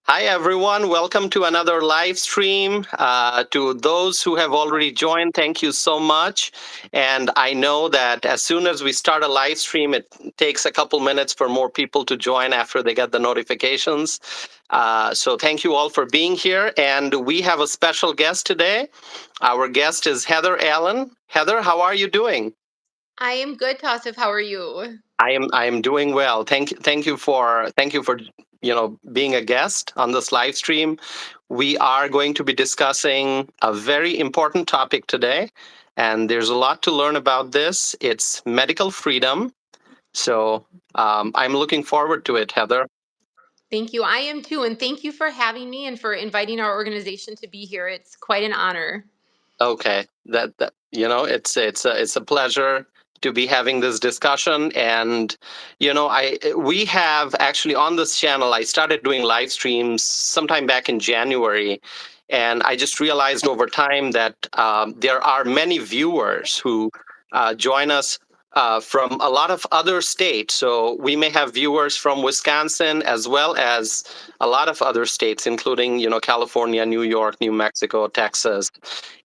Hi, everyone. Welcome to another live stream. To those who have already joined, thank you so much. And I know that as soon as we start a live stream, it takes a couple minutes for more people to join after they get the notifications. So thank you all for being here. And we have a special guest today. Our guest is Heather Allen. Heather, how are you doing? I am good, Tassif. How are you? I am doing well. Thank you for being a guest on this live stream. We are going to be discussing a very important topic today, and there's a lot to learn about this. It's medical freedom. So I'm looking forward to it, Heather. Thank you. I am too. And thank you for having me and for inviting our organization to be here. It's quite an honor. Okay, it's a pleasure to be having this discussion. And I we have actually on this channel, I started doing live streams sometime back in January, and I just realized over time that there are many viewers who join us from a lot of other states. So we may have viewers from Wisconsin as well as a lot of other states, including California, New York, New Mexico, Texas,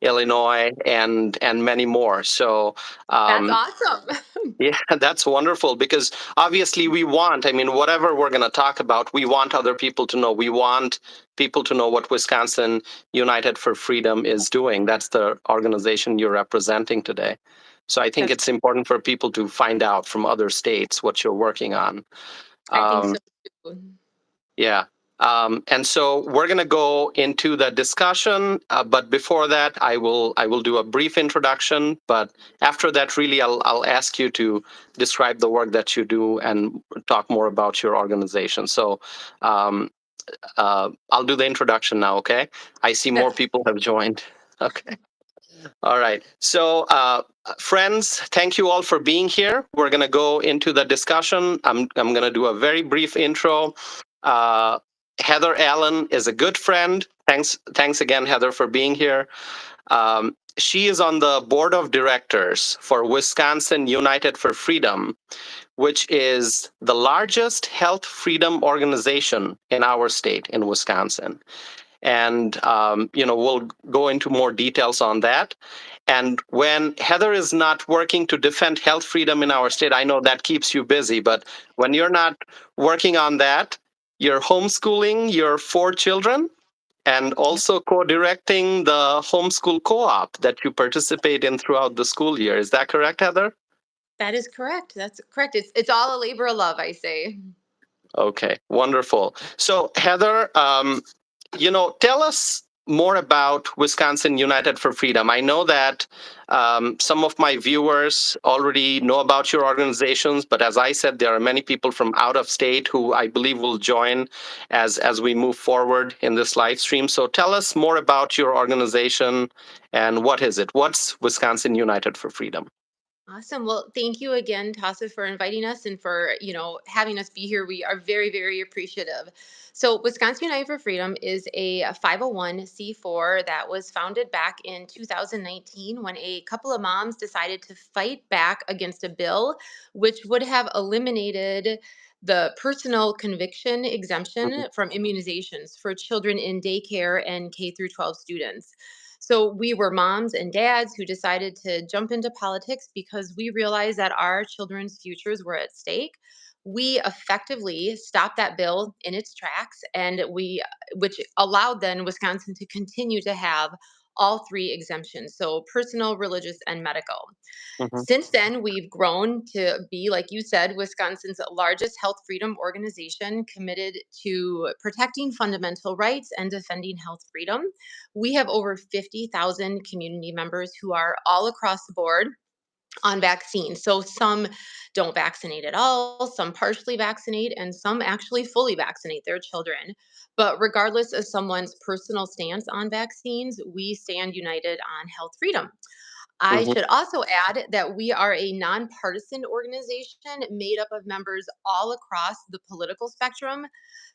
Illinois, and many more. So That's um, awesome. yeah, that's wonderful because obviously I mean, whatever we're going to talk about, we want other people to know. We want people to know what Wisconsin United for Freedom is doing. That's the organization you're representing today. So I think That's it's important for people to find out from other states what you're working on. I think Um, so too. yeah. And so we're going to go into the discussion, but before that, I will do a brief introduction. But after that, really, I'll ask you to describe the work that you do and talk more about your organization. So um, I'll do the introduction now. Okay. I see more That's people have joined. Okay. All right. So, friends, thank you all for being here. We're going to go into the discussion. I'm going to do a very brief intro. Uh, Heather Allen is a good friend. Thanks again, Heather, for being here. She is on the board of directors for Wisconsin United for Freedom, which is the largest health freedom organization in our state, in Wisconsin. And we'll go into more details on that. And when Heather is not working to defend health freedom in our state, I know that keeps you busy, but when you're not working on that, you're homeschooling your 4 children and also co-directing the homeschool co-op that you participate in throughout the school year. Is that correct, Heather? that is correct. That's correct. It's all a labor of love, I say. Okay, wonderful. So, Heather, tell us more about Wisconsin United for Freedom. I know that some of my viewers already know about your organizations, but as I said, there are many people from out of state who I believe will join as we move forward in this live stream. So, tell us more about your organization and what is it? What's Wisconsin United for Freedom? Awesome. Well, thank you again, Tasa, for inviting us and for, having us be here. We are very, very appreciative. So, Wisconsin United for Freedom is a 501c4 that was founded back in 2019 when a couple of moms decided to fight back against a bill which would have eliminated the personal conviction Mhm. exemption from immunizations for children in daycare and K through 12 students. So we were moms and dads who decided to jump into politics because we realized that our children's futures were at stake. We effectively stopped that bill in its tracks, and which allowed then Wisconsin to continue to have all three exemptions, so personal, religious, and medical. Mhm. Since then, we've grown to be, like you said, Wisconsin's largest health freedom organization committed to protecting fundamental rights and defending health freedom. We have over 50,000 community members who are all across the board on vaccines. So some don't vaccinate at all, some partially vaccinate, and some actually fully vaccinate their children. But regardless of someone's personal stance on vaccines, we stand united on health freedom. I Hmm. should also add that we are a nonpartisan organization made up of members all across the political spectrum.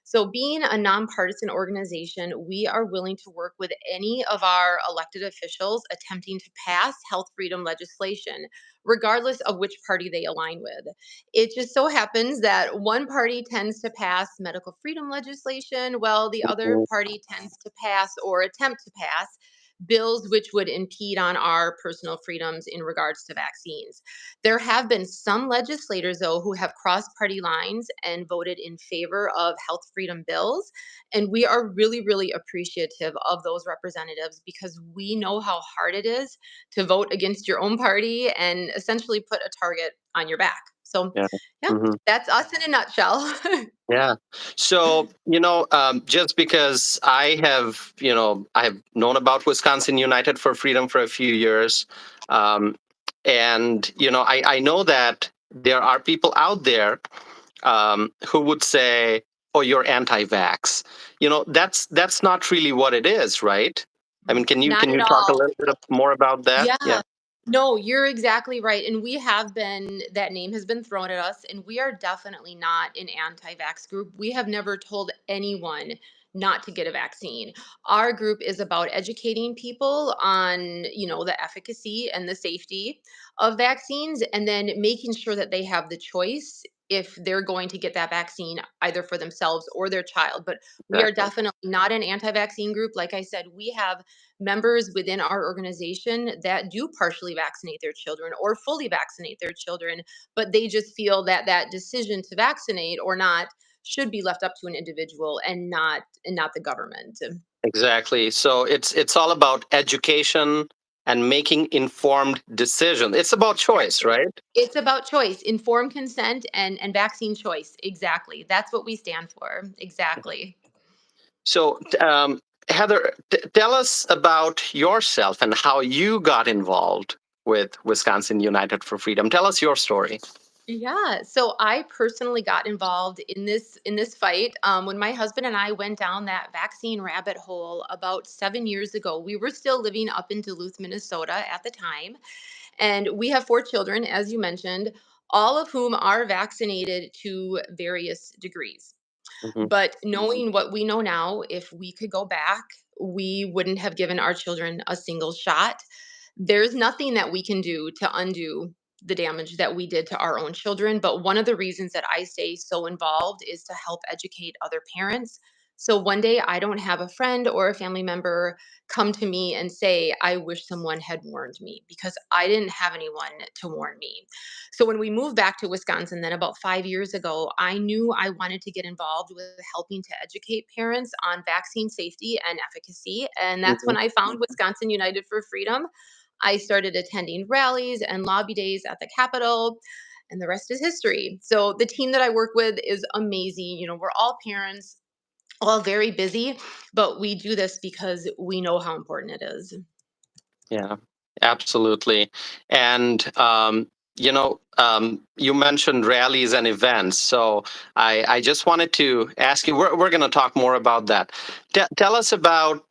So, being a nonpartisan organization, we are willing to work with any of our elected officials attempting to pass health freedom legislation, regardless of which party they align with. It just so happens that one party tends to pass medical freedom legislation, while the other party tends to pass or attempt to pass bills which would impede on our personal freedoms in regards to vaccines. There have been some legislators, though, who have crossed party lines and voted in favor of health freedom bills. And we are really, really appreciative of those representatives because we know how hard it is to vote against your own party and essentially put a target on your back. So, Yeah. yeah, Hmm. that's us in a nutshell. Yeah. So, just because I have known about Wisconsin United for Freedom for a few years. Um, and, I know that there are people out there who would say, "Oh, you're anti-vax." That's not really what it is, right? I mean, can you Not can at you talk a all. little bit more about that? Yeah. Yeah. No, you're exactly right. And we have been, that name has been thrown at us, and we are definitely not an anti vax group. We have never told anyone not to get a vaccine. Our group is about educating people on, the efficacy and the safety of vaccines, and then making sure that they have the choice if they're going to get that vaccine either for themselves or their child. But we are Exactly. definitely not an anti vaccine group. Like I said, we have members within our organization that do partially vaccinate their children or fully vaccinate their children, but they just feel that that decision to vaccinate or not should be left up to an individual and not the government. Exactly. So it's all about education and making informed decisions. It's about choice, Exactly. right? It's about choice, informed consent and vaccine choice. Exactly. That's what we stand for. Exactly. So, Heather, tell us about yourself and how you got involved with Wisconsin United for Freedom. Tell us your story. Yeah, so I personally got involved in this fight when my husband and I went down that vaccine rabbit hole about 7 years ago. We were still living up in Duluth, Minnesota at the time, and we have four children, as you mentioned, all of whom are vaccinated to various degrees. Hmm. But knowing what we know now, if we could go back, we wouldn't have given our children a single shot. There's nothing that we can do to undo the damage that we did to our own children. But one of the reasons that I stay so involved is to help educate other parents. So one day I don't have a friend or a family member come to me and say, I wish someone had warned me because I didn't have anyone to warn me. So when we moved back to Wisconsin, then about 5 years ago, I knew I wanted to get involved with helping to educate parents on vaccine safety and efficacy. And that's Hmm. when I found Wisconsin United for Freedom. I started attending rallies and lobby days at the Capitol, and the rest is history. So the team that I work with is amazing. We're all parents, all very busy, but we do this because we know how important it is. Yeah, absolutely. And you mentioned rallies and events, so I just wanted to ask you. We're going to talk more about that. Tell us about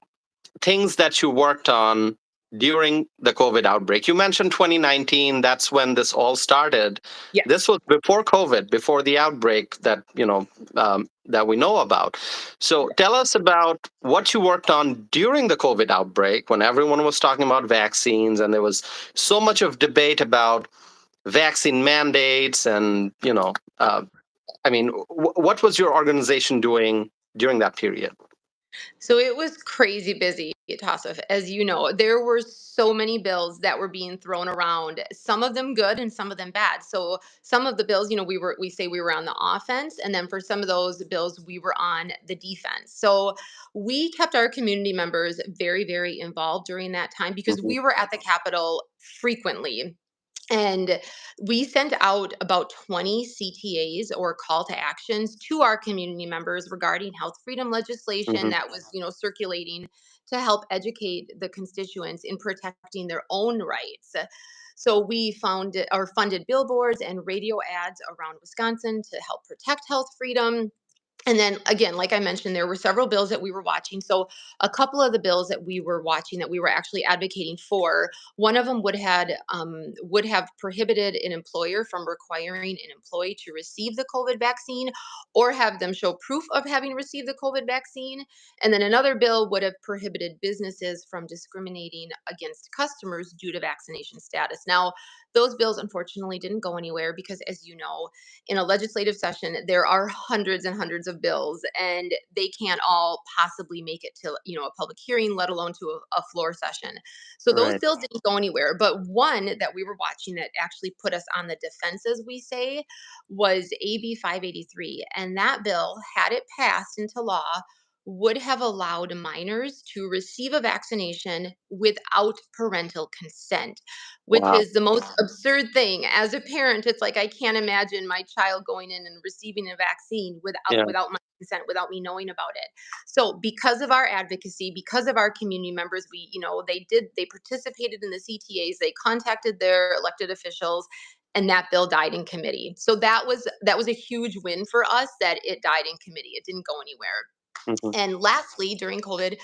things that you worked on during the COVID outbreak. You mentioned 2019, that's when this all started. This Yes. was before COVID, before the outbreak that, that we know about. So tell us about what you worked on during the COVID outbreak when everyone was talking about vaccines and there was so much of debate about vaccine mandates and, what was your organization doing during that period? So it was crazy busy, Tassif. As you know, there were so many bills that were being thrown around, some of them good and some of them bad. So some of the bills, we say we were on the offense, and then for some of those bills, we were on the defense. So we kept our community members very, very involved during that time because Hmm. we were at the Capitol frequently. And we sent out about 20 CTAs or call to actions to our community members regarding health freedom legislation Hmm. that was, circulating to help educate the constituents in protecting their own rights. So we found or funded billboards and radio ads around Wisconsin to help protect health freedom. And then again, like I mentioned, there were several bills that we were watching. So a couple of the bills that we were watching that we were actually advocating for, one of them would have prohibited an employer from requiring an employee to receive the COVID vaccine or have them show proof of having received the COVID vaccine. And then another bill would have prohibited businesses from discriminating against customers due to vaccination status. Now, those bills unfortunately didn't go anywhere because, as you know, in a legislative session, there are hundreds and hundreds of bills, and they can't all possibly make it to a public hearing, let alone to a floor session. So those Right. bills didn't go anywhere. But one that we were watching that actually put us on the defense, as we say, was AB 583, and that bill, had it passed into law, would have allowed minors to receive a vaccination without parental consent, which Wow. is the most absurd thing. As a parent, it's like I can't imagine my child going in and receiving a vaccine Yeah. without my consent, without me knowing about it. So because of our advocacy, because of our community members, they participated in the CTAs, they contacted their elected officials, and that bill died in committee. So that was a huge win for us that it died in committee. It didn't go anywhere. Hmm. And lastly, during COVID,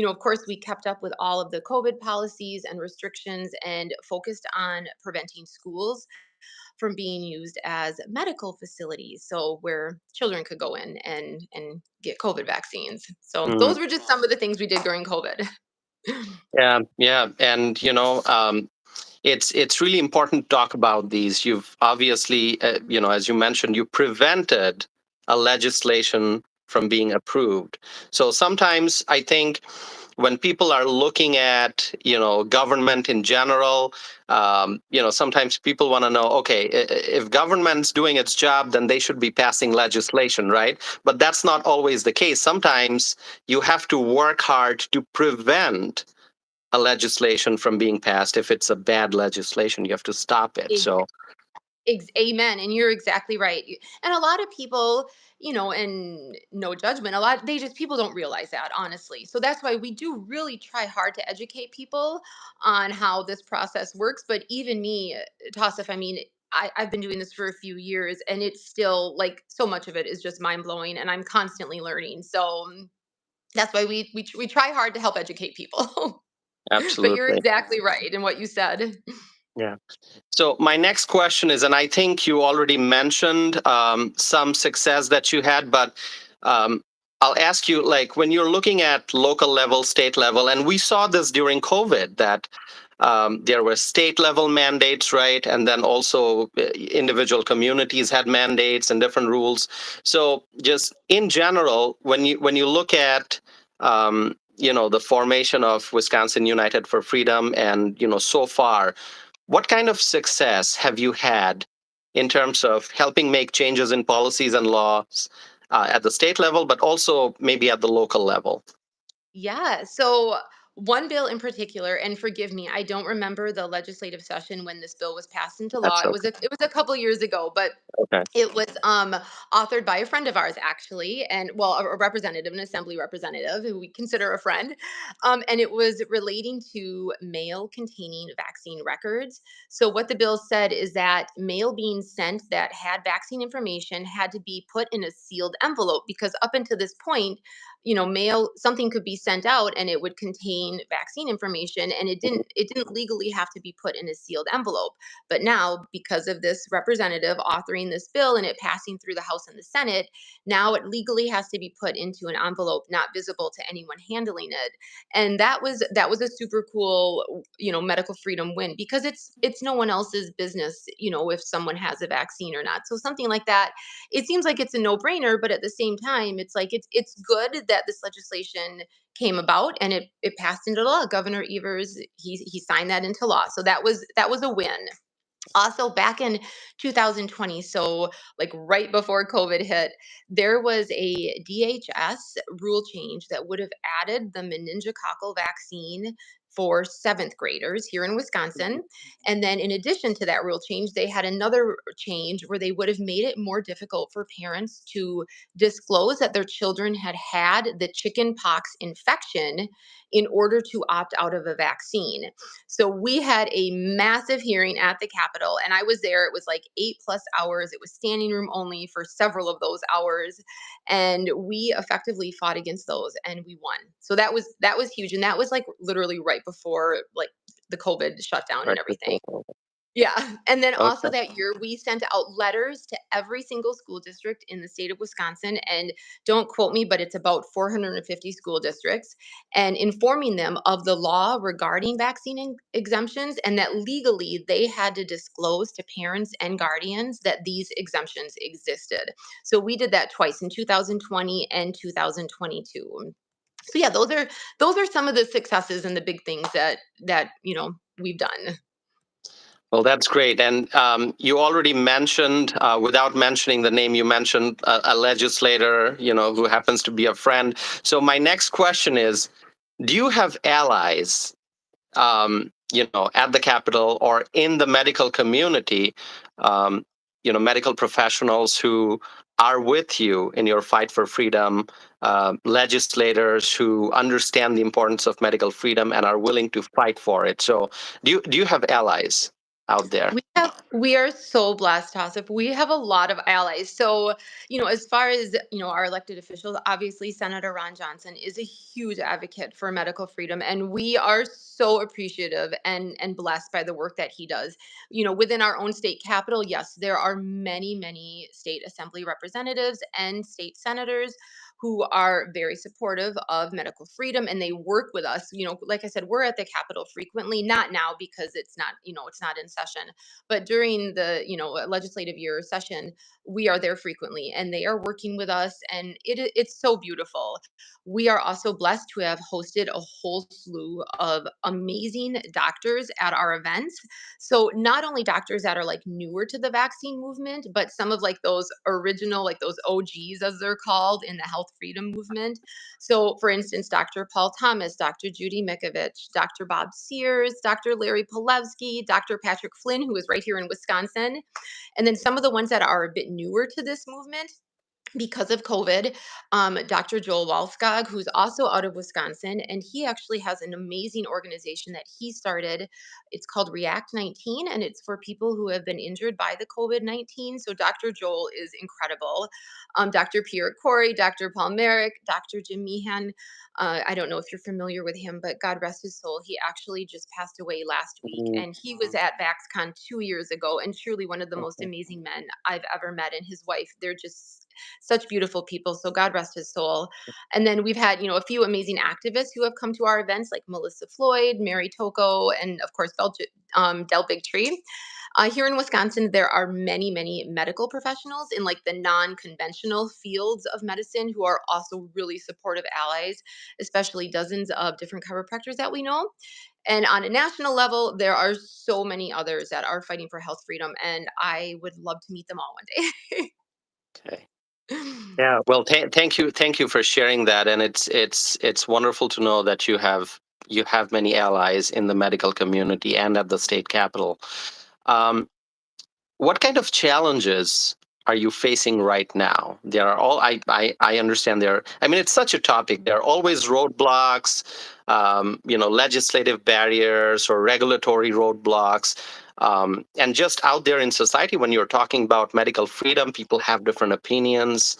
of course, we kept up with all of the COVID policies and restrictions and focused on preventing schools from being used as medical facilities. So where children could go in and get COVID vaccines. So Hmm. those were just some of the things we did during COVID. Yeah, yeah, and it's really important to talk about these. You've obviously, as you mentioned, you prevented a legislation from being approved. So sometimes I think when people are looking at government in general, sometimes people want to know, okay, if government's doing its job, then they should be passing legislation, right? But that's not always the case. Sometimes you have to work hard to prevent a legislation from being passed. If it's a bad legislation, you have to stop it. So Amen. And you're exactly right. And a lot of people, and no judgment, people don't realize that, honestly. So that's why we do really try hard to educate people on how this process works. But even me, Tassif, I mean, I've been doing this for a few years, and it's still like so much of it is just mind blowing, and I'm constantly learning. So that's why we try hard to help educate people. But you're absolutely. exactly right in what you said. Yeah. So my next question is, and I think you already mentioned some success that you had, but um, I'll ask you, like, when you're looking at local level, state level, and we saw this during COVID, that there were state level mandates, right? And then also individual communities had mandates and different rules. So just in general, when you look at the formation of Wisconsin United for Freedom, and so far, what kind of success have you had in terms of helping make changes in policies and laws at the state level, but also maybe at the local level? Yeah. So one bill in particular, and forgive me, I don't remember the legislative session when this bill was passed into law. That's It was okay. a couple years ago, but Okay. it was authored by a friend of ours, actually, and well, a representative, an assembly representative who we consider a friend. And it was relating to mail containing vaccine records. So, what the bill said is that mail being sent that had vaccine information had to be put in a sealed envelope because up until this point, mail something could be sent out and it would contain vaccine information, and it didn't legally have to be put in a sealed envelope. But now, because of this representative authoring this bill and it passing through the House and the Senate, now it legally has to be put into an envelope not visible to anyone handling it. And that was a super cool, medical freedom win because it's no one else's business, if someone has a vaccine or not. So something like that, it seems like it's a no-brainer, but at the same time, it's like it's good that this legislation came about and it passed into law. Governor Evers, he signed that into law. So that was a win. Also, back in 2020, so like right before COVID hit, there was a DHS rule change that would have added the meningococcal vaccine for seventh graders here in Wisconsin. And then, in addition to that rule change, they had another change where they would have made it more difficult for parents to disclose that their children had had the chicken pox infection in order to opt out of a vaccine. So we had a massive hearing at the Capitol, and I was there. It was like 8+ hours. It was standing room only for several of those hours, and we effectively fought against those, and we won. So that was huge, and that was like literally right before like the COVID shutdown and Right everything. before COVID. Yeah, and then also Okay. that year, we sent out letters to every single school district in the state of Wisconsin, and don't quote me, but it's about 450 school districts, and informing them of the law regarding vaccine exemptions, and that legally they had to disclose to parents and guardians that these exemptions existed. So we did that twice in 2020 and 2022. So yeah, those are some of the successes and the big things that we've done. Well, that's great. And you already mentioned, without mentioning the name, you mentioned a legislator, who happens to be a friend. So my next question is, do you have allies, at the Capitol or in the medical community, medical professionals who are with you in your fight for freedom, legislators who understand the importance of medical freedom and are willing to fight for it? So, do you have allies out there? We are so blessed, Tassif. We have a lot of allies. So, as far as, our elected officials, obviously Senator Ron Johnson is a huge advocate for medical freedom, and we are so appreciative and blessed by the work that he does. Within our own state capital, yes, there are many, many state assembly representatives and state senators who are very supportive of medical freedom, and they work with us. Like I said, we're at the Capitol frequently, not now because it's not in session, but during the legislative year session, we are there frequently, and they are working with us, and it's so beautiful. We are also blessed to have hosted a whole slew of amazing doctors at our events. So not only doctors that are like newer to the vaccine movement, but some of like those original, like those OGs as they're called in the health freedom movement. So, for instance, Dr. Paul Thomas, Dr. Judy Mikovich, Dr. Bob Sears, Dr. Larry Palevsky, Dr. Patrick Flynn, who is right here in Wisconsin. And then some of the ones that are a bit newer to this movement because of COVID, Dr. Joel Walskog, who's also out of Wisconsin, and he actually has an amazing organization that he started. It's called React 19, and it's for people who have been injured by the COVID-19. So Dr. Joel is incredible. Dr. Pierre Corey, Dr. Paul Merrick, Dr. Jim Meehan. I don't know if you're familiar with him, but God rest his soul. He actually just passed away last week, Mm, and he was at VaxCon 2 years ago, and truly one of the most okay. amazing men I've ever met. And his wife, they're just such beautiful people. So God rest his soul. And then we've had, a few amazing activists who have come to our events, like Melissa Floyd, Mary Toko, and of course, Del Bigtree. Here in Wisconsin, there are many, many medical professionals in like the non-conventional fields of medicine who are also really supportive allies, especially dozens of different chiropractors that we know. And on a national level, there are so many others that are fighting for health freedom, and I would love to meet them all one Okay. day. Yeah. Well, thank you for sharing that, and it's wonderful to know that you have many allies in the medical community and at the state capitol. Um, What kind of challenges are you facing right now? There are all I understand there. I mean, it's such a topic. There are always roadblocks, legislative barriers or regulatory roadblocks. And just out there in society, when you're talking about medical freedom, people have different opinions.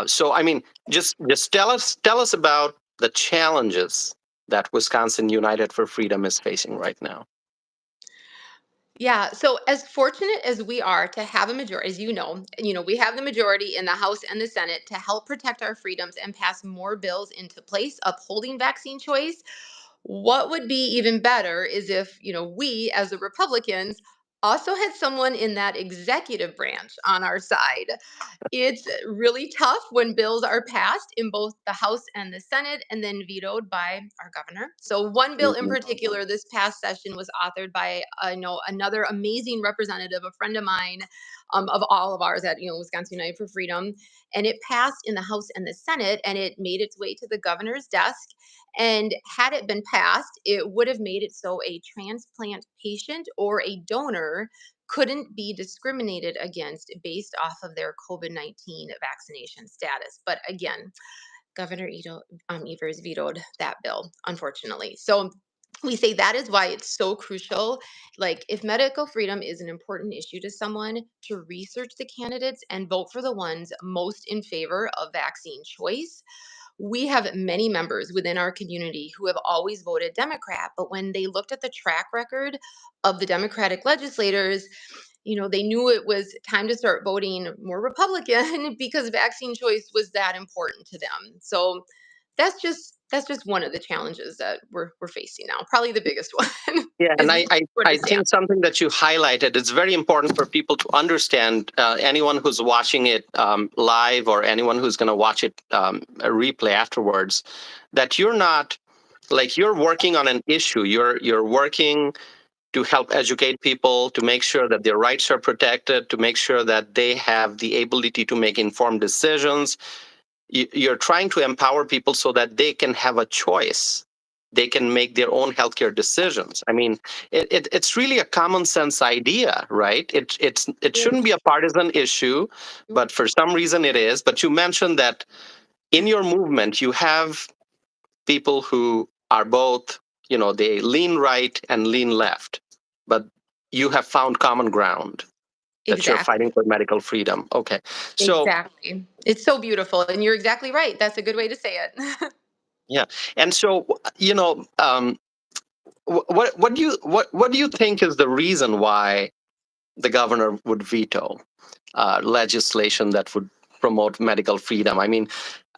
So, I mean, just tell us about the challenges that Wisconsin United for Freedom is facing right now. Yeah. So as fortunate as we are to have a majority, as we have the majority in the House and the Senate to help protect our freedoms and pass more bills into place upholding vaccine choice. What would be even better is if, we as the Republicans also had someone in that executive branch on our side. It's really tough when bills are passed in both the House and the Senate and then vetoed by our governor. So one bill in Mhm. particular this past session was authored by another amazing representative, a friend of mine, of all of ours at Wisconsin United for Freedom, and it passed in the House and the Senate, and it made its way to the governor's desk. And had it been passed, it would have made it so a transplant patient or a donor couldn't be discriminated against based off of their COVID-19 vaccination status. But again, Governor Evers vetoed that bill, unfortunately. So we say that is why it's so crucial. Like, if medical freedom is an important issue to someone, to research the candidates and vote for the ones most in favor of vaccine choice. We have many members within our community who have always voted Democrat, but when they looked at the track record of the Democratic legislators, they knew it was time to start voting more Republican because vaccine choice was that important to them. So that's just one of the challenges that we're facing now. Probably the biggest one Yeah, and is where I to stand. think something that you highlighted, it's very important for people to understand, anyone who's watching it live or anyone who's going to watch it a replay afterwards, that you're not, like, you're working on an issue. You're working to help educate people, to make sure that their rights are protected, to make sure that they have the ability to make informed decisions. You're trying to empower people so that they can have a choice. They can make their own healthcare decisions. I mean, it's really a common sense idea, right? It shouldn't be a partisan issue, but for some reason it is. But you mentioned that in your movement you have people who are both, they lean right and lean left, but you have found common ground, that you're fighting Exactly. for medical freedom. Okay, so Exactly. It's so beautiful, and you're exactly right. That's a good way to say it. yeah, and so what do you think is the reason why the governor would veto legislation that would promote medical freedom? I mean,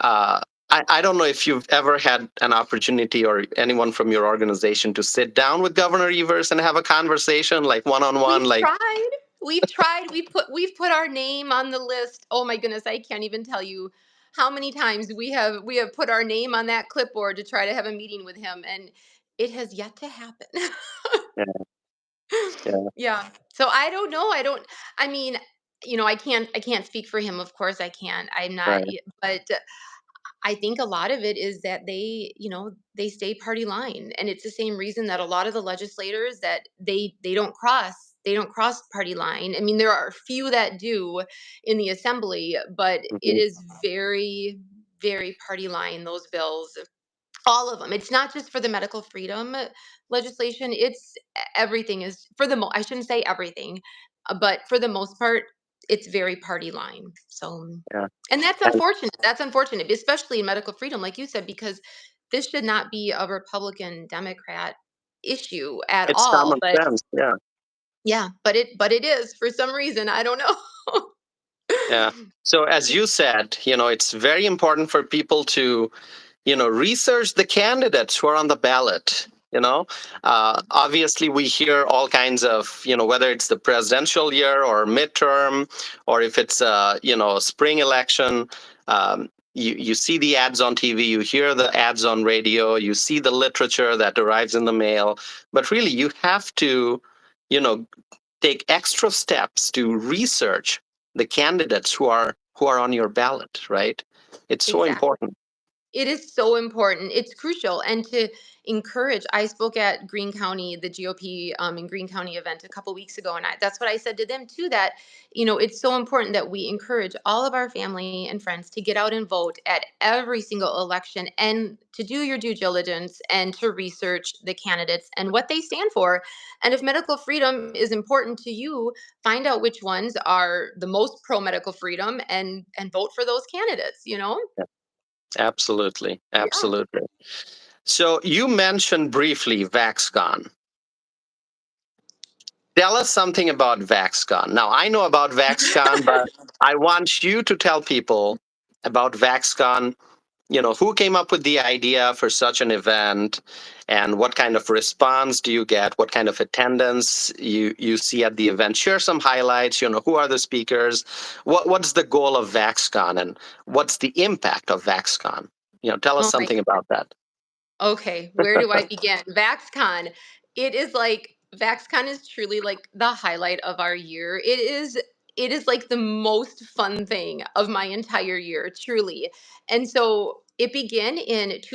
I don't know if you've ever had an opportunity or anyone from your organization to sit down with Governor Evers and have a conversation, like one on one, We've like. tried. We've tried. We've put our name on the list. Oh my goodness, I can't even tell you how many times we have put our name on that clipboard to try to have a meeting with him, and it has yet to happen. Yeah, yeah, Yeah. So I don't know. I mean, I can't speak for him, of course I can't. I'm not, right. but I think a lot of it is that they stay party line, and it's the same reason that a lot of the legislators that they don't cross party line. I mean, there are a few that do in the assembly, but it Mhm. is very, very party line, those bills, all of them. It's not just for the medical freedom legislation. It's everything is for I shouldn't say everything, but for the most part, it's very party line. So, Yeah, and that's and unfortunate. That's unfortunate, especially in medical freedom, like you said, because this should not be a Republican Democrat issue at it's all. common But sense. Yeah, yeah, but it is for some reason. I don't know. yeah. So as you said, it's very important for people to, research the candidates who are on the ballot. Obviously we hear all kinds of, whether it's the presidential year or midterm, or if it's spring election. You see the ads on TV, you hear the ads on radio, you see the literature that arrives in the mail, but really you have to, you know take extra steps to research the candidates who are on your ballot, right? It's so Exactly. important. It is so important. It's crucial. And to encourage, I spoke at Greene County, the GOP in Greene County event a couple weeks ago. And that's what I said to them too, that, it's so important that we encourage all of our family and friends to get out and vote at every single election and to do your due diligence and to research the candidates and what they stand for. And if medical freedom is important to you, find out which ones are the most pro medical freedom and vote for those candidates. Yeah, absolutely, Yeah. absolutely. So you mentioned briefly VaxCon. Tell us something about VaxCon. Now, I know about VaxCon, but I want you to tell people about VaxCon. Who came up with the idea for such an event, and what kind of response do you get? What kind of attendance you see at the event? Share some highlights. Who are the speakers? What's the goal of VaxCon, and what's the impact of VaxCon? Tell us Oh my something about that. Okay, where do I begin? VaxCon. It is like VaxCon is truly like the highlight of our year. It is it is like the most fun thing of my entire year, truly. And so it began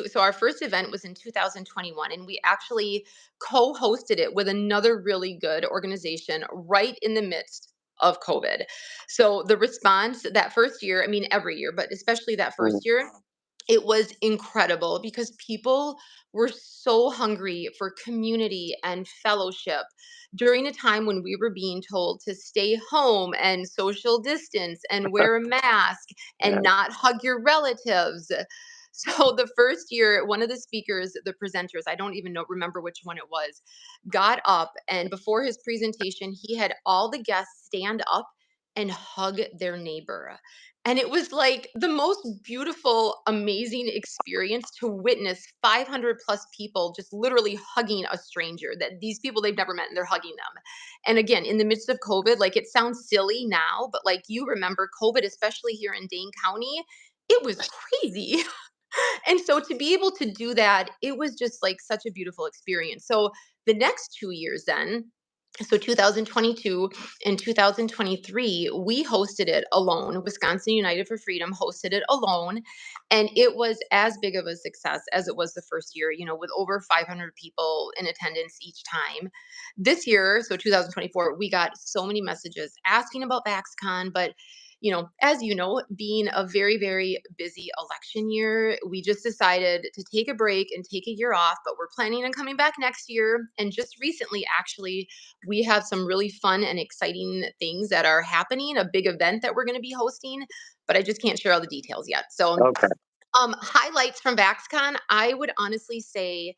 so our first event was in 2021, and we actually co-hosted it with another really good organization right in the midst of COVID. So the response that first year, I mean, every year, but especially that Mm, first year, it was incredible because people were so hungry for community and fellowship during a time when we were being told to stay home and social distance and wear a mask yeah, and not hug your relatives. So the first year, one of the speakers, the presenters, I don't even know remember which one it was, got up, and before his presentation, he had all the guests stand up and hug their neighbor. And it was like the most beautiful, amazing experience to witness 500 plus people just literally hugging a stranger, that these people they've never met and they're hugging them. And again, in the midst of COVID, like it sounds silly now, but like you remember COVID, especially here in Dane County, it was crazy. And so to be able to do that, it was just like such a beautiful experience. So the next 2 years then, so 2022 and 2023, we hosted it alone. Wisconsin United for Freedom hosted it alone. And it was as big of a success as it was the first year, with over 500 people in attendance each time. This year, so 2024, we got so many messages asking about VaxCon, but as you know, being a very, very busy election year, we just decided to take a break and take a year off, but we're planning on coming back next year. And just recently, actually, we have some really fun and exciting things that are happening, a big event that we're going to be hosting, but I just can't share all the details yet. So, okay. highlights from VaxCon, I would honestly say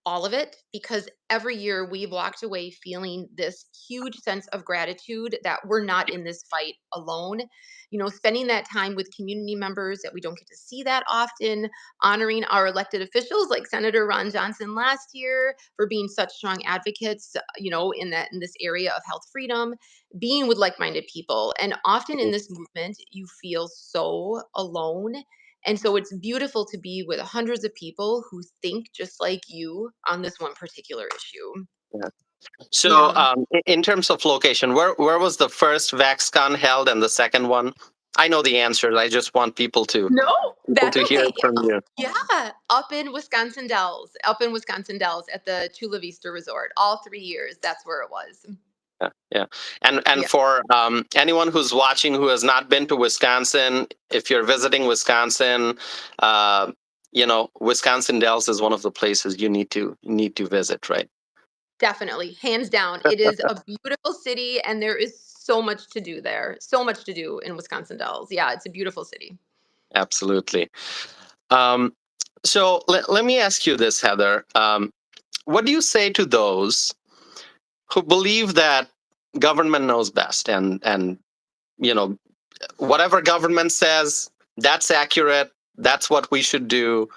all of it, because every year we've walked away feeling this huge sense of gratitude that we're not in this fight alone. Spending that time with community members that we don't get to see that often, honoring our elected officials like Senator Ron Johnson last year for being such strong advocates, in this area of health freedom, being with like-minded people. And often in Mm, this movement, you feel so alone, and so it's beautiful to be with hundreds of people who think just like you on this one particular issue. yeah. So, Yeah. in terms of location, where was the first VaxCon held and the second one? I know the answers. I just want No, people that's to hear okay. it from you. Yeah, up in Wisconsin Dells at the Chula Vista Resort. All 3 years, that's where it was. Yeah, yeah. And Yeah. for anyone who's watching who has not been to Wisconsin, if you're visiting Wisconsin, uh, Wisconsin Dells is one of the places you need to visit, right? Definitely, hands down. It is a beautiful city, and there is so much to do there. So much to do in Wisconsin Dells. Yeah, it's a beautiful city. Absolutely. Um, so let me ask you this, Heather. What do you say to those who believe that government knows best, and you know whatever government says, that's accurate, that's what we should do,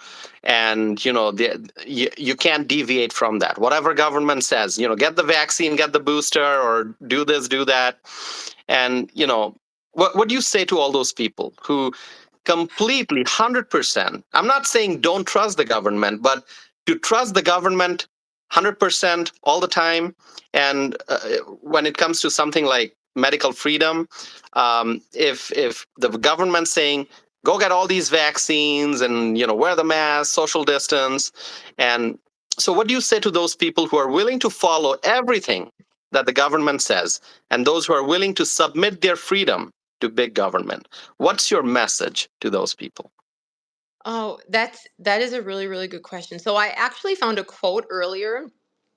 and you can't deviate from that. Whatever government says, get the vaccine, get the booster, or do this, do that. And what do you say to all those people who completely 100%, I'm not saying don't trust the government, but to trust the government 100% all the time. And when it comes to something like medical freedom, if the government's saying go get all these vaccines and wear the mask, social distance, and so what do you say to those people who are willing to follow everything that the government says, and those who are willing to submit their freedom to big government? What's your message to those people? Oh, that is a really, really good question. So I actually found a quote earlier,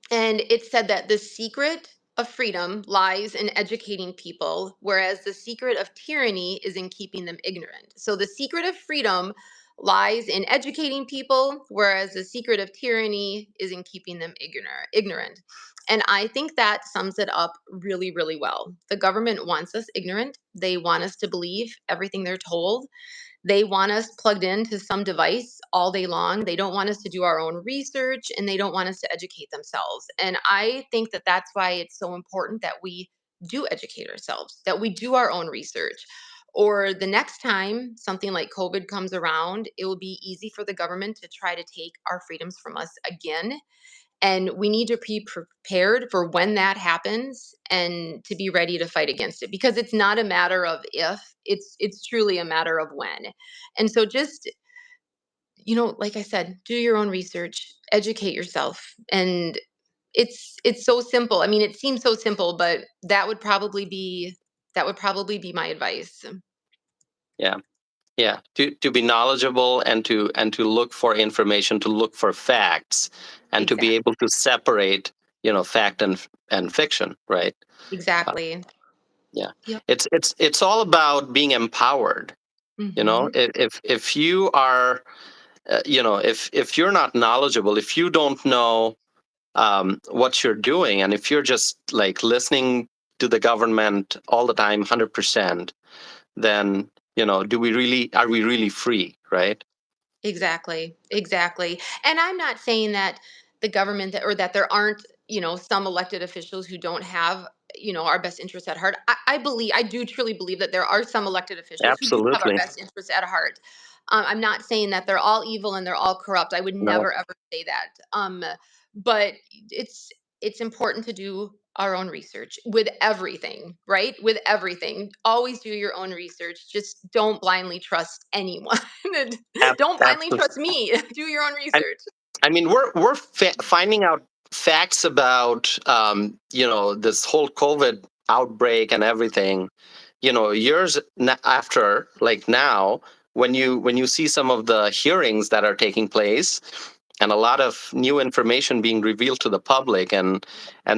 and it said that the secret of freedom lies in educating people, whereas the secret of tyranny is in keeping them ignorant. So the secret of freedom lies in educating people, whereas the secret of tyranny is in keeping them ignorant. And I think that sums it up really, really well. The government wants us ignorant. They want us to believe everything they're told. They want us plugged into some device all day long. They don't want us to do our own research, and they don't want us to educate themselves. And I think that that's why it's so important that we do educate ourselves, that we do our own research. Or the next time something like COVID comes around, it will be easy for the government to try to take our freedoms from us again. And we need to be prepared for when that happens and to be ready to fight against it, because it's not a matter of if, it's truly a matter of when. And so just, like I said, do your own research, educate yourself. And it's so simple. I mean, it seems so simple, but that would probably be my advice. Yeah. Yeah, to be knowledgeable and to look for information, to look for facts, and to be able Exactly. to separate, fact and fiction, right? Uh, Exactly. yeah, Yep. it's all about being empowered. Mhm. If you are, if you're not knowledgeable, if you don't know what you're doing, and if you're just like listening to the government all the time, 100%, then do we really are we really free, right? Exactly, exactly. And I'm not saying that the government or that there aren't, some elected officials who don't have, our best interests at heart. I do truly believe that there are some elected officials who do have our Absolutely. best interests at heart. I'm not saying that they're all evil and they're all corrupt. I would No, never ever say that. But it's important to do our own research with everything, right? With everything. Always do your own research. Just don't blindly trust anyone. Don't blindly absolutely. trust me. Do your own I, research. I mean, we're finding out facts about this whole COVID outbreak and everything. Years after, like now, when you see some of the hearings that are taking place, and a lot of new information being revealed to the public, and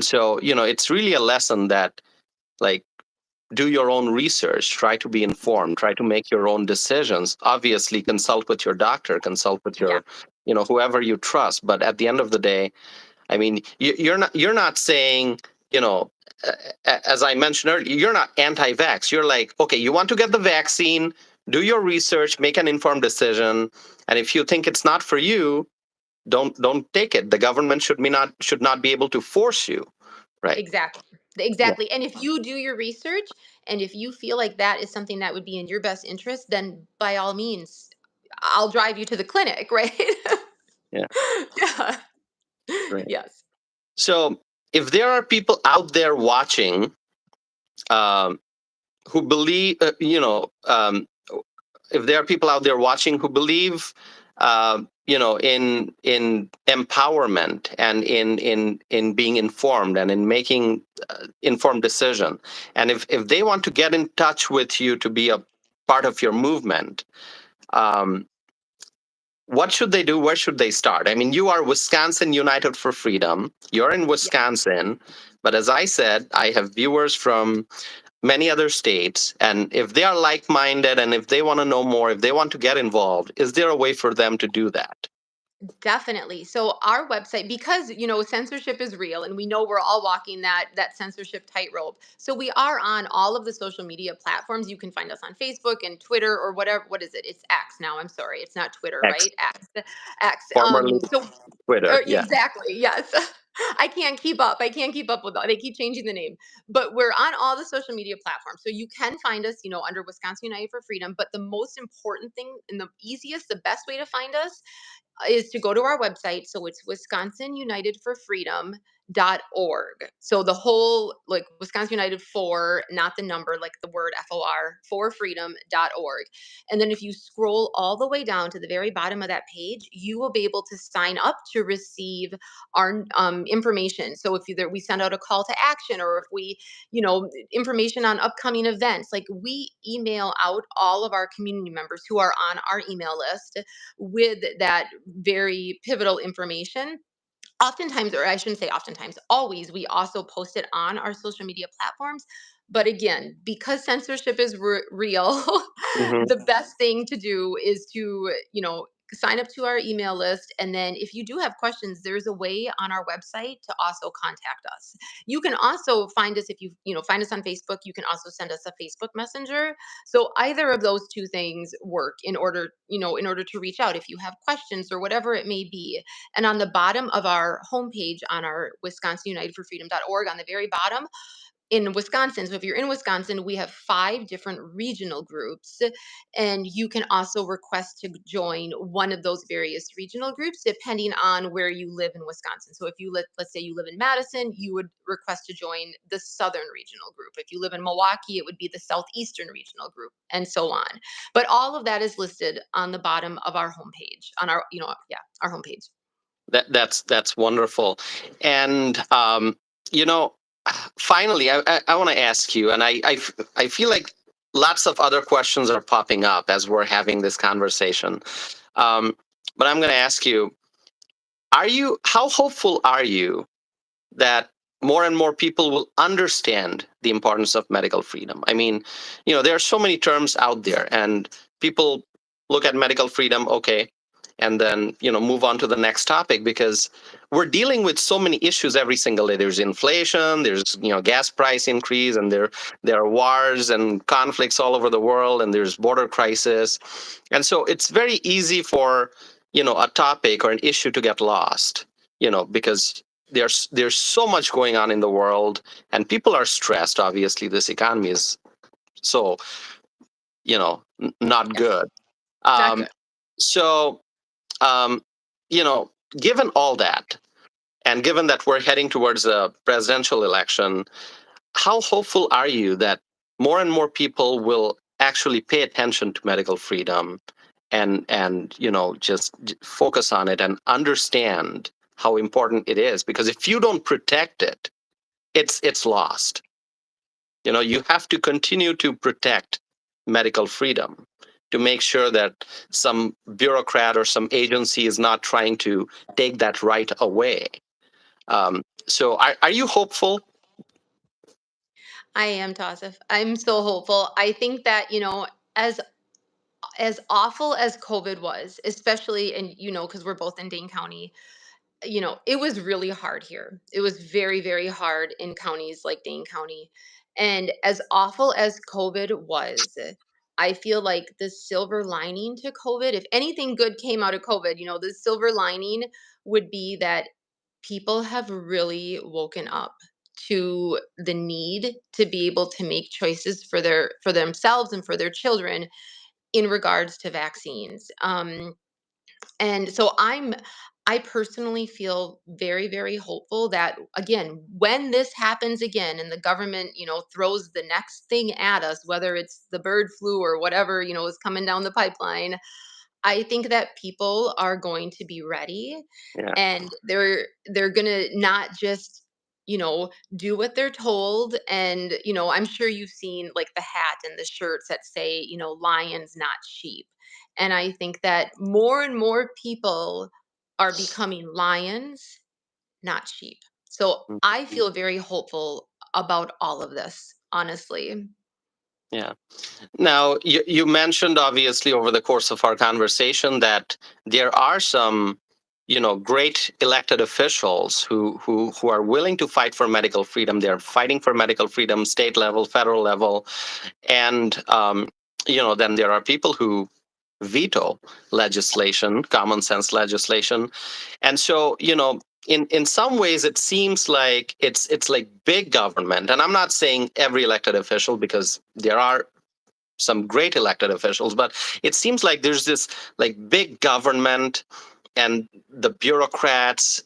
so it's really a lesson that, like, do your own research, try to be informed, try to make your own decisions. Obviously, consult with your doctor, consult with Yeah, your, whoever you trust. But at the end of the day, I mean, you're not saying, you know, as I mentioned earlier, you're not anti-vax. You're like, okay, you want to get the vaccine, do your research, make an informed decision, and if you think it's not for you, don't take it. The government should not be able to force you, right? exactly. Yeah, Exactly. And if you do your research and if you feel like that is something that would be in your best interest, then by all means, I'll drive you to the clinic, right? yeah, Yeah. right. Yes. So if there are people out there watching, um, who believe, if there are people out there watching who believe, in empowerment and in being informed and in making informed decision, and if they want to get in touch with you to be a part of your movement, um, what should they do? Where should they start? I mean, you are Wisconsin United for Freedom. You're in Yeah. Wisconsin, but as I said, I have viewers from many other states. And if they are like minded and if they want to know more, if they want to get involved, is there a way for them to do that? Definitely. So our website, because censorship is real, and we know we're all walking that censorship tightrope. So we are on all of the social media platforms. You can find us on Facebook and Twitter or whatever. What is it? It's X now. I'm sorry, it's not Twitter, X, right? X. X. formerly So Twitter. Yeah. exactly. Yes. I can't keep up. I can't keep up with all. They keep changing the name, but we're on all the social media platforms. So you can find us, under Wisconsin United for Freedom. But the most important thing and the easiest, the best way to find us is to go to our website. So it's wisconsinunitedforfreedom.org. So the whole, like, Wisconsin United for, not the number, like the word FOR, for freedom.org. And then if you scroll all the way down to the very bottom of that page, you will be able to sign up to receive our information. So if either we send out a call to action, or if we, information on upcoming events, like, we email out all of our community members who are on our email list with that very pivotal information. Oftentimes, or I shouldn't say oftentimes, always, we also post it on our social media platforms. But again, because censorship is real, Hmm. the best thing to do is to, sign up to our email list. And then if you do have questions, there's a way on our website to also contact us. You can also find us, if find us on Facebook. You can also send us a Facebook Messenger. So either of those two things work in order to reach out if you have questions or whatever it may be. And on the bottom of our homepage on our Wisconsin United for Freedom.org, on the very bottom, in Wisconsin. So if you're in Wisconsin, we have 5 different regional groups, and you can also request to join one of those various regional groups depending on where you live in Wisconsin. So if you live, let's say you live in Madison, you would request to join the Southern Regional Group. If you live in Milwaukee, it would be the Southeastern Regional Group, and so on. But all of that is listed on the bottom of our homepage, on our, yeah, our homepage. That's wonderful. And you know, finally, I want to ask you, and I feel like lots of other questions are popping up as we're having this conversation. Um, but I'm going to ask you: how hopeful are you that more and more people will understand the importance of medical freedom? I mean, there are so many terms out there, and people look at medical freedom, okay, and then, move on to the next topic because we're dealing with so many issues every single day. There's inflation, there's, gas price increase, and there are wars and conflicts all over the world, and there's border crisis. And so it's very easy for, a topic or an issue to get lost, because there's so much going on in the world, and people are stressed. Obviously, this economy is so, not Yes, good. not um, good. so um, given all that, and given that we're heading towards a presidential election, how hopeful are you that more and more people will actually pay attention to medical freedom, and just focus on it and understand how important it is? Because if you don't protect it, it's lost. You have to continue to protect medical freedom to make sure that some bureaucrat or some agency is not trying to take that right away. So are you hopeful? I am, Tasif. I'm so hopeful. I think that, as as awful as COVID was, especially, and because we're both in Dane County, it was really hard here. It was very, very hard in counties like Dane County. And as awful as COVID was, I feel like the silver lining to COVID, if anything good came out of COVID, the silver lining would be that people have really woken up to the need to be able to make choices for themselves and for their children in regards to vaccines. And so I personally feel very, very hopeful that, again, when this happens again and the government, throws the next thing at us, whether it's the bird flu or whatever, is coming down the pipeline, I think that people are going to be ready, Yeah. and they're going to not just, do what they're told. And, I'm sure you've seen like the hat and the shirts that say, lions, not sheep. And I think that more and more people are becoming lions, not sheep. So I Mhm. feel very hopeful about all of this, honestly. Yeah. Now, you mentioned obviously over the course of our conversation that there are some, great elected officials who are willing to fight for medical freedom. They're fighting for medical freedom, state level, federal level, and then there are people who veto legislation, common sense legislation. And so, in some ways it seems like it's like big government. And I'm not saying every elected official, because there are some great elected officials, but it seems like there's this like big government and the bureaucrats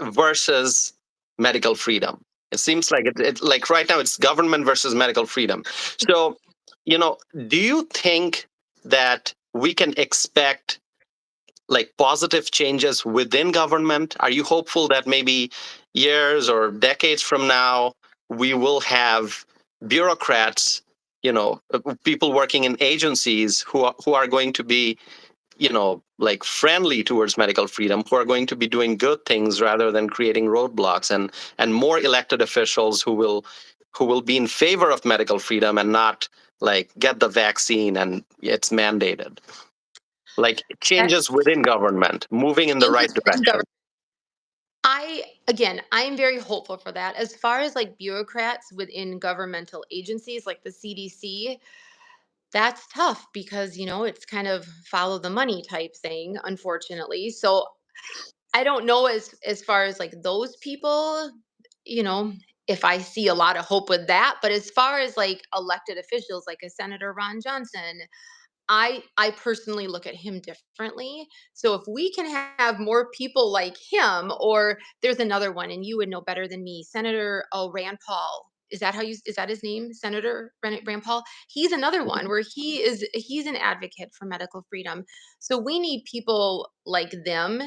versus medical freedom. It seems like it like right now it's government versus medical freedom. So, you know, do you think that we can expect like positive changes within government? Are you hopeful that maybe years or decades from now we will have bureaucrats, people working in agencies who are going to be, like friendly towards medical freedom, who are going to be doing good things rather than creating roadblocks, and more elected officials who will be in favor of medical freedom and not like get the vaccine and it's mandated? Like changes That's within government moving in the right changes within direction. government. I'm very hopeful for that. As far as like bureaucrats within governmental agencies like the CDC, that's tough because, it's kind of follow the money type thing, unfortunately. So I don't know, as far as like those people, you know, if I see a lot of hope with that. But as far as like elected officials, like a Senator Ron Johnson, I personally look at him differently. So if we can have more people like him, or there's another one, and you would know better than me, Senator Rand Paul. Is that his name? Senator Rand Paul. He's another one where he's an advocate for medical freedom. So we need people like them,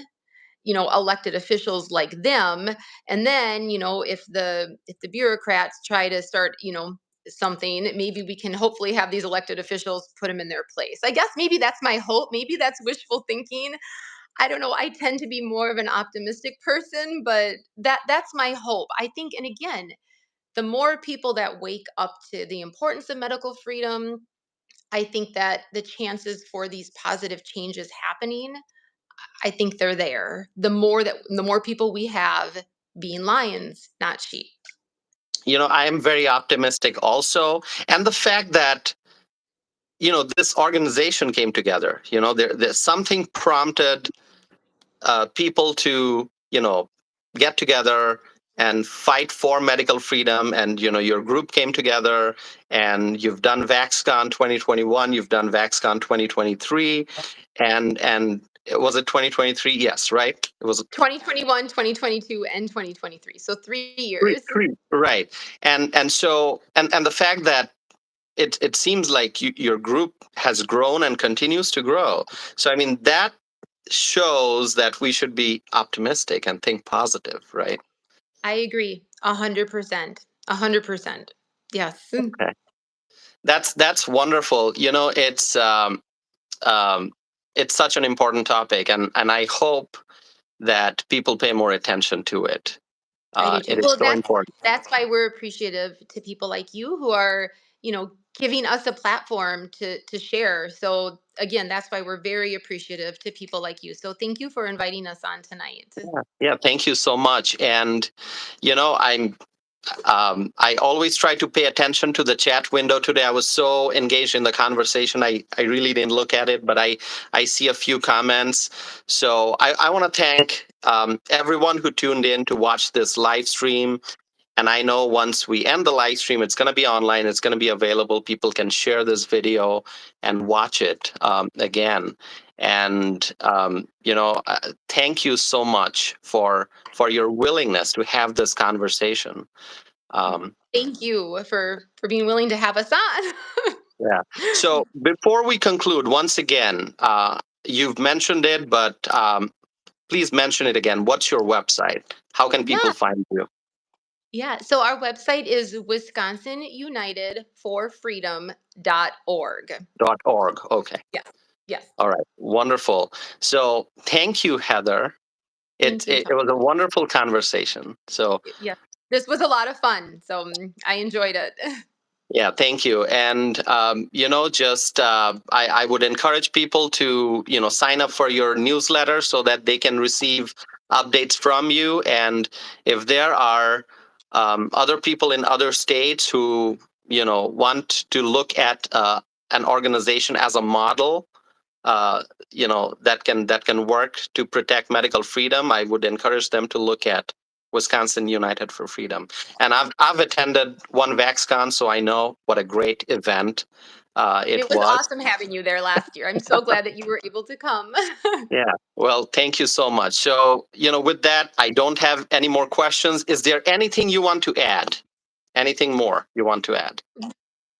elected officials like them. And then, if the bureaucrats try to start, something, maybe we can hopefully have these elected officials put them in their place. I guess maybe that's my hope. Maybe that's wishful thinking. I don't know. I tend to be more of an optimistic person, but that's my hope. I think, and again, the more people that wake up to the importance of medical freedom, I think that the chances for these positive changes happening, I think they're there. The more people we have being lions, not sheep. I am very optimistic also. And the fact that, this organization came together, there's something prompted people to, get together and fight for medical freedom. And, your group came together and you've done VaxCon 2021, you've done VaxCon 2023, and was it 2023? Yes, right? It was 2021, 2022, and 2023. So 3 three, years. three, right. And the fact that it seems like your group has grown and continues to grow. So I mean that shows that we should be optimistic and think positive, right? I agree. 100%. 100%. Yes. Okay. That's wonderful. Um, it's such an important topic, and I hope that people pay more attention to it. I do It too. is Well, so important. that's why we're appreciative to people like you who are, giving us a platform to share. So again, that's why we're very appreciative to people like you. So thank you for inviting us on tonight. Yeah, thank you so much. And I always try to pay attention to the chat window. Today I was so engaged in the conversation, I really didn't look at it, but I see a few comments. So I want to thank everyone who tuned in to watch this live stream. And I know once we end the live stream, it's going to be online, it's going to be available. People can share this video and watch it again. And thank you so much for your willingness to have this conversation. Thank you for being willing to have us on. Yeah. So before we conclude, once again, you've mentioned it, but please mention it again. What's your website? How can people Yeah. find you? Yeah. So our website is wisconsinunitedforfreedom.org. .org. Okay. Yes. Yes. All right. Wonderful. So thank you, Heather. It, Thank you, it, Tom. it was a wonderful conversation. So Yeah. This was a lot of fun. So I enjoyed it. yeah, thank you. And, just I would encourage people to, sign up for your newsletter so that they can receive updates from you. And if there are other people in other states who, want to look at an organization as a model, that can work to protect medical freedom, I would encourage them to look at Wisconsin United for Freedom. And I've attended one VaxCon, so I know what a great event It it was was. awesome having you there last year. I'm so glad that you were able to come. Yeah. Well, thank you so much. So, with that, I don't have any more questions. Is there anything you want to add? Anything more you want to add?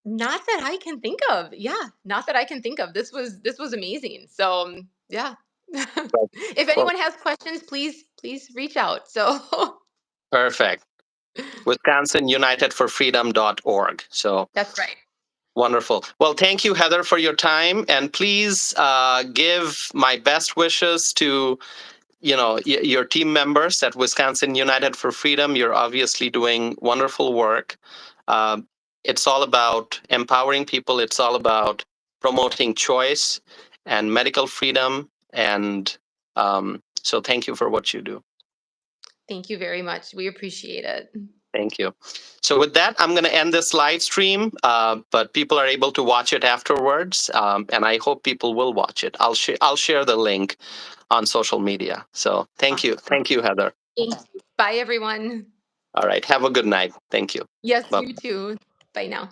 Not that I can think of. Yeah, not that I can think of. This was amazing. So, yeah. Well, If well, anyone has questions, please reach out. So, perfect. WisconsinUnitedForFreedom.org. So that's right. wonderful. Well, thank you, Heather, for your time, and please give my best wishes to your team members at Wisconsin United for Freedom. You're obviously doing wonderful work. Uh, it's all about empowering people. It's all about promoting choice and medical freedom. And so, thank you for what you do. Thank you very much. We appreciate it. Thank you. So with that, I'm going to end this live stream, but people are able to watch it afterwards, and I hope people will watch it. I'll share the link on social media. So thank you, Awesome. Heather. Thank you. Bye, everyone. All right. Have a good night. Thank you. Yes, Bye. you too. Bye now.